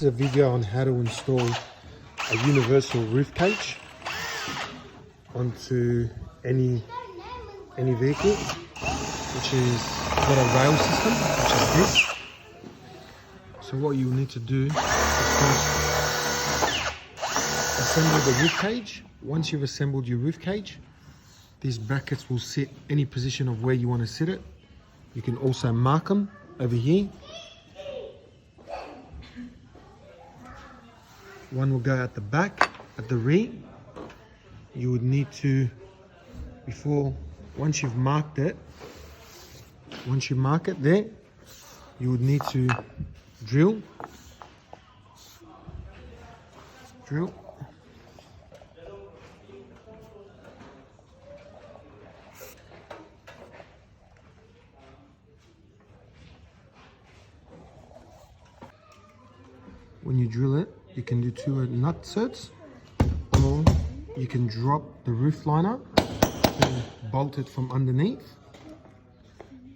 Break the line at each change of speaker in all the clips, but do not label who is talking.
A video on how to install a universal roof cage onto any vehicle, which is got a rail system, which is this. So what you need to do is first assemble the roof cage. Once you've assembled your roof cage, these brackets will sit any position of where you want to sit it. You can also mark them over here. One will go at the back, at the rear. You would need to, once you've marked it, once you mark it there, you would need to drill. When you drill it, you can do two nut inserts, or you can drop the roof liner and bolt it from underneath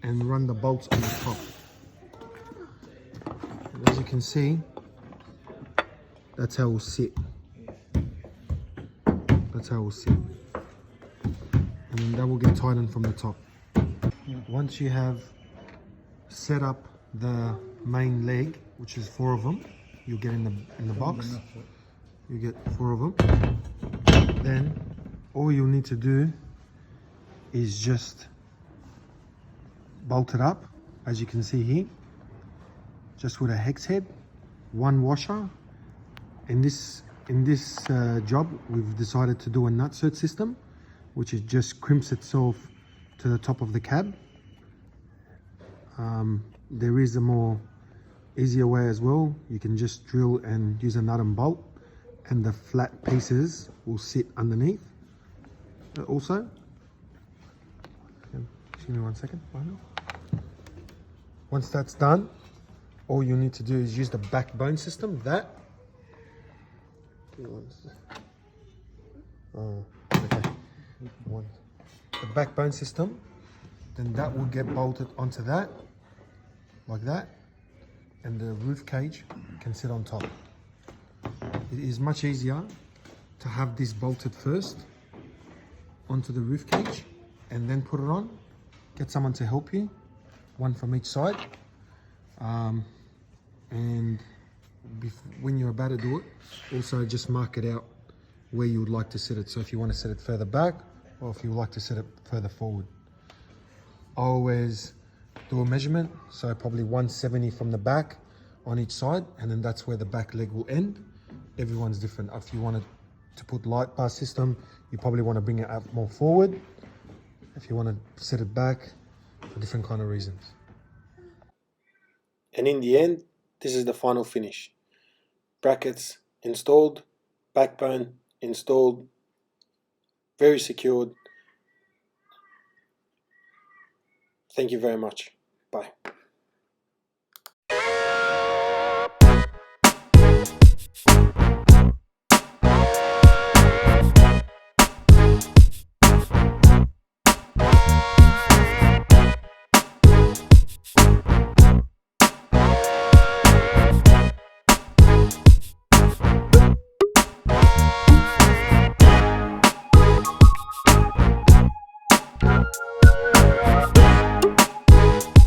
and run the bolts on the top. And as you can see, that's how it will sit. That's how it will sit. And then that will get tightened from the top. Once you have set up the main leg, which is 4 of them, you'll get in the box. You get 4 of them. Then all you'll need to do is just bolt it up, as you can see here, just with a hex head, 1 washer. In this job, we've decided to do a nutsert system, which is just crimps itself to the top of the cab. There is a more easier way as well. You can just drill and use a nut and bolt, and the flat pieces will sit underneath. Also, excuse me 1 second. Once that's done, all you need to do is use the backbone system. Okay. The backbone system, then that will get bolted onto that, like that, and the roof cage can sit on top. It is much easier to have this bolted first onto the roof cage and then put it on. Get someone to help you, 1 from each side. And when you're about to do it, also just mark it out where you would like to sit it. So if you want to set it further back, or if you would like to set it further forward. I always do a measurement, so probably 170 from the back on each side, and then that's where the back leg will end. Everyone's different. If you wanted to put light bar system, you probably want to bring it up more forward. If you want to set it back, for different kind of reasons. And in the end, this is the final finish. Brackets installed, backbone installed, very secured. Thank you very much. Bye.